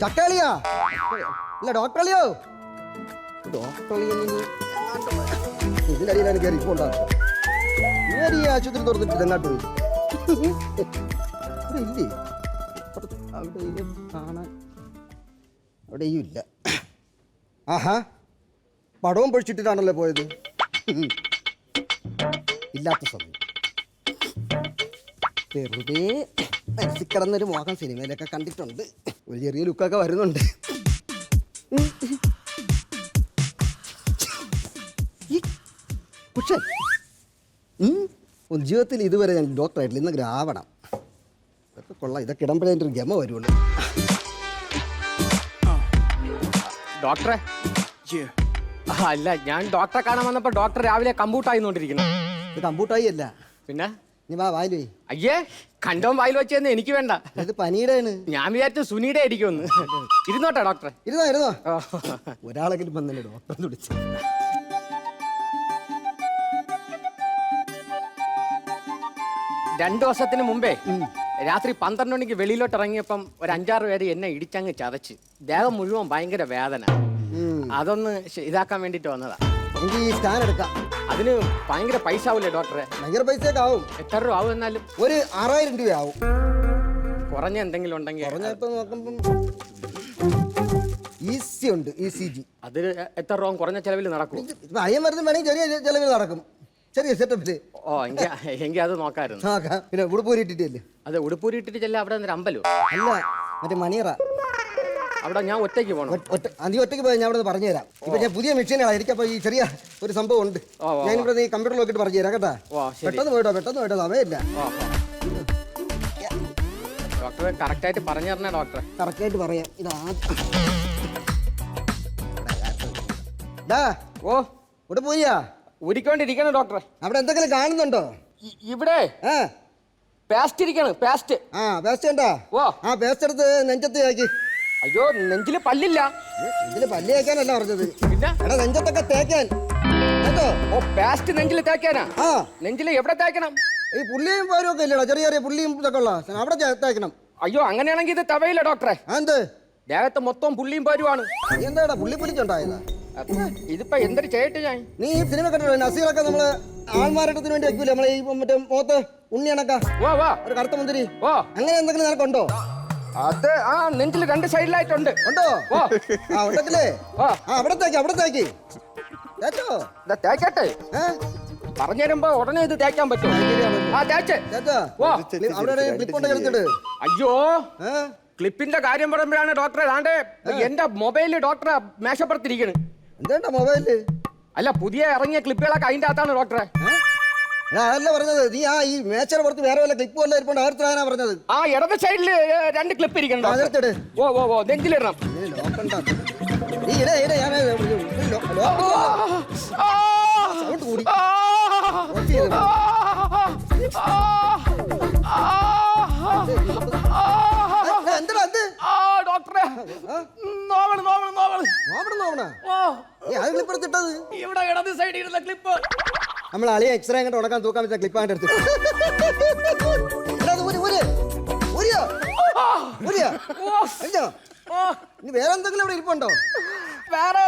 ചക്കാളിയാ ഇല്ല ഡോക്ടറിയോ ഇതിനടിയിലാണ് കയറി ഇപ്പൊ ഉണ്ടാക്കുക ഈ ആശുപത്രി തുറന്നിട്ട് എങ്ങാട്ട് പോയി ഇല്ലേ അവിടെ കാണാൻ അവിടെയും ഇല്ല. ആഹാ പടവും പൊഴിച്ചിട്ടിട്ടാണല്ലോ പോയത്. ഇല്ലാത്ത സമയം വെറുതെ മനസ്സിൽ കിടന്നൊരു മോഹം സിനിമയിലൊക്കെ കണ്ടിട്ടുണ്ട്. ഒരു ചെറിയ ലുക്കൊക്കെ വരുന്നുണ്ട്. പക്ഷേ ജീവിതത്തിൽ ഇതുവരെ ഞാൻ ഡോക്ടറായിട്ടില്ല. ഇന്ന് ഗ്രാവണം ഇതൊക്കെ കൊള്ളാം. ഇതൊക്കെ ഇടുമ്പോഴേ എൻ്റെ ഒരു ഗമ വരുള്ളൂ. ഡോക്ടറെ അല്ല, ഞാൻ ഡോക്ടറെ കാണാൻ വന്നപ്പോ ഡോക്ടർ രാവിലെ കമ്പ്യൂട്ടായിക്കൊണ്ടിരിക്കുന്നു. ഇത് കമ്പ്യൂട്ടായി അല്ല പിന്നെ നീ വാ വായിൽ പോയി. അയ്യേ, കണ്ടോം വായിൽ വെച്ചെന്ന് എനിക്ക് വേണ്ട. ഇത് പനിയുടെ ആണ്. ഞാൻ വിചാരിച്ചു സുനിയുടെ ആയിരിക്കുമെന്ന്. ഇരുന്നോട്ടെ ഡോക്ടറെ. ഇരുന്നോ ഒരാളെങ്കിലും വന്നല്ലേ ഡോക്ടറെ വിളിച്ചു. 2 വർഷത്തിന് മുമ്പേ രാത്രി 12 മണിക്ക് വെളിയിലോട്ട് ഇറങ്ങിയപ്പം ഒരു 5-6 പേര് എന്നെ ഇടിച്ചങ്ങ് ചതച്ച് ദേഹം മുഴുവൻ ഭയങ്കര വേദന. അതൊന്ന് ഇതാക്കാൻ വേണ്ടിട്ട് വന്നതാ. എനിക്ക് ഈ സ്കാൻ എടുക്കാം. അതിന് ഭയങ്കര പൈസ ആവൂലേ ഡോക്ടറെ? ഭയങ്കര പൈസയൊക്കെ ആവും. എത്ര രൂപ ആവും? എന്നാലും ഒരു 6000 രൂപയാവും. കുറഞ്ഞ എന്തെങ്കിലും ഉണ്ടെങ്കിൽ. കുറഞ്ഞപ്പോ നോക്കുമ്പം ഈസി ഉണ്ട്, ECG. അത് എത്ര രൂപ കുറഞ്ഞ ചെലവിൽ നടക്കും? അയ്യം മരുന്ന് വേണമെങ്കിൽ ചെറിയ ചെലവിൽ നടക്കും, ചെറിയ സെറ്റപ്പില്. ഓ, എങ്കിൽ അത് നോക്കായിരുന്നു. പിന്നെ ഉടുപ്പൂരിട്ടിട്ടല്ലേ? അത് ഉടുപ്പൂരിട്ടിട്ട് ചെല്ല. അവിടെ ഒരു അമ്പലം അല്ല, മറ്റേ മണിയറ. അവിടെ ഞാൻ ഒറ്റയ്ക്ക് പോകണം. നീ ഒറ്റയ്ക്ക് പോയാൽ ഞാൻ അവിടെ പറഞ്ഞു തരാം. ഇപ്പൊ ഞാൻ പുതിയ മെഷീനാണ് എനിക്കപ്പോ ഈ ചെറിയ ഒരു സംഭവം ഉണ്ട്. ഞാനിവിടെ നീ കമ്പ്യൂട്ടർ നോക്കിട്ട് പറഞ്ഞു തരാം കേട്ടാ. പെട്ടെന്ന് പോയിട്ടോ സമയമില്ല. ഡോക്ടറെ കറക്റ്റ് ആയിട്ട് പറഞ്ഞു തരണേ ഡോക്ടറെ. കറക്റ്റ് ആയിട്ട് പറയാം. ഓ ഇവിടെ പോയാ ഊരിക്കൊണ്ടിരിക്കണം ഡോക്ടറെ. അവിടെ എന്തെങ്കിലും കാണുന്നുണ്ടോ? ഇവിടെ പേസ്റ്റ് ഇരിക്കണം. പേസ്റ്റ്. പേസ്റ്റ് ഉണ്ടോ? ഓ, പേസ്റ്റ് എടുത്ത് നെഞ്ചത്ത് ആക്കി. അയ്യോ, നെഞ്ചില് പല്ലില്ല. നെഞ്ചില് പല്ല് തേക്കാനല്ല പറഞ്ഞത്, പിന്നെ എടാ നെഞ്ചത്തൊക്കെ തേക്കാൻ കേട്ടോ. ഓ, പേസ്റ്റ് നെഞ്ചില് തേക്കാനാ? നെഞ്ചില് എവിടെ തേക്കണം? ഈ പുള്ളിയും പാരും ഒക്കെ ഇല്ലടാ, ചെറിയ ചെറിയ പുള്ളിയും ഇതൊക്കെ ഉള്ള അവിടെ തേക്കണം. അയ്യോ, അങ്ങനെയാണെങ്കിൽ ഇത് തവയില്ല ഡോക്ടറെ. എന്ത് ദേഹത്ത് മൊത്തം പുള്ളിയും പാരുവാണ്. എന്താടാ പുള്ളി പുലിച്ചുണ്ടായതാ? ഇതിപ്പോ എന്തൊരു ചെയ്യട്ടെ ഞാൻ? നീ ഈ സിനിമ കണ്ടിട്ടോ? നസീറൊക്കെ നമ്മള് ആൾമാരട്ടത്തിന് വേണ്ടി വെക്കൂലേ നമ്മളെ ഈ മറ്റേ മുഖത്ത് ഉണ്ണിയണക്ക ഒരു കറുത്ത മുന്തിരി. ഓ, അങ്ങനെ എന്തെങ്കിലും നിനക്കുണ്ടോ? അത് നെഞ്ചിൽ 2 സൈഡിലായിട്ടുണ്ട്. ഉണ്ടോ? ഉണ്ടല്ലേ? അവിടെ തേക്ക് തേക്കട്ടെ. പറഞ്ഞു തരുമ്പോ ഉടനെ ഇത് തേക്കാൻ പറ്റും. അയ്യോ, ക്ലിപ്പിന്റെ കാര്യം പറയുമ്പോഴാണ് ഡോക്ടറെ ദാണ്ടേ എന്റെ മൊബൈലിൽ ഡോക്ടറെ മേശപ്പുറത്തിരിക്കണ്. എന്താ മൊബൈലില്? അല്ല, പുതിയ ഇറങ്ങിയ ക്ലിപ്പുകളൊക്കെ അതിന്റെ അകത്താണ് ഡോക്ടറെ. അതല്ല പറഞ്ഞത്, നീ ഈ മേച്ചയുടെ പുറത്ത് വേറെ വല്ല ക്ലിപ്പ് വല്ല ഇരിപ്പോ ആയിരത്തിലാനാ പറഞ്ഞത്. ഇടത് സൈഡില് 2 ക്ലിപ്പ് ഇരിക്കണം. ഓ, നെഞ്ചിലിടണം. ഡോക്ടറെ, ഇവിടെ ഇടത് സൈഡിൽ ഇരുന്ന ക്ലിപ്പ് നമ്മൾ അളിയ എക്സ്റേ അങ്ങോട്ട് ഉടക്കാൻ തൂക്കാൻ വെച്ച ക്ലിപ്പായിട്ട് എടുത്തു. ഇനി വേറെ എന്തെങ്കിലും ഇവിടെ ഇരിപ്പുണ്ടോ? വേറെ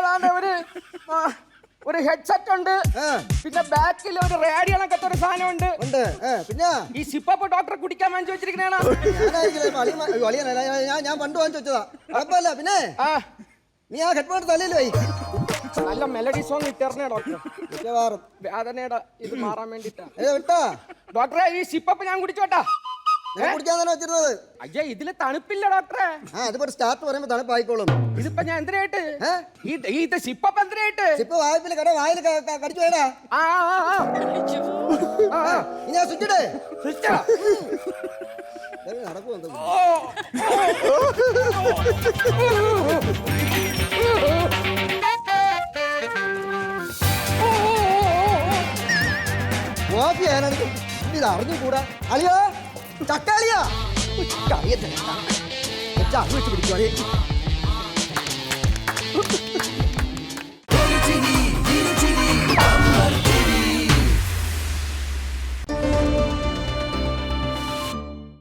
ഒരു ഹെഡ്സെറ്റ് ഉണ്ട്. പിന്നെ ബാക്കിൽ ഒരു റേഡിയോ കണക്കത്തെ ഒരു സാധനം ഉണ്ട്. പിന്നെ ഈ സിപ്പപ്പ് ഡോക്ടറെ കുടിക്കാൻ വാങ്ങിച്ചു വെച്ചിരിക്കണേണ. ഞാൻ പണ്ട് വാങ്ങിച്ചു വെച്ചതാ. കുഴപ്പമില്ല. പിന്നെ നീ ആ ഹെഡ്ഫോൺ തലയില് പോയി നല്ല മെലഡി സോങ് ഇട്ടേർന്നേ ഡോക്ടർ. മിക്കവാറും വേദനയുടെ ഇത് മാറാൻ വേണ്ടിട്ടാ. ഡോക്ടറെ, ഈ സിപ്പപ്പ് ഞാൻ കുടിച്ചോട്ടാ. കുടിക്കാൻ തന്നെ വെച്ചിരുന്നത്. അയ്യേ, ഇതില് തണുപ്പില്ല ഡോക്ടറെ. അതിപ്പോ സ്റ്റാർട്ട് പറയുമ്പോ തണുപ്പായിക്കോളും. ഇതിപ്പോ ഞാൻ എന്തിനായിട്ട് ഇത് സിപ്പപ്പ് എന്തിനായിട്ട്? സിപ്പ് വായ്പില് കട വായിൽ കടിച്ചു വേടാ. ഞാൻ സ്വിച്ചിടേ നടക്കുമോ? ഇത് അറിഞ്ഞുകൂടാ. അളിയോ, ചക്കാളിയാ അറിയത്തില്ല. വെച്ച് പിടിക്കുവാ.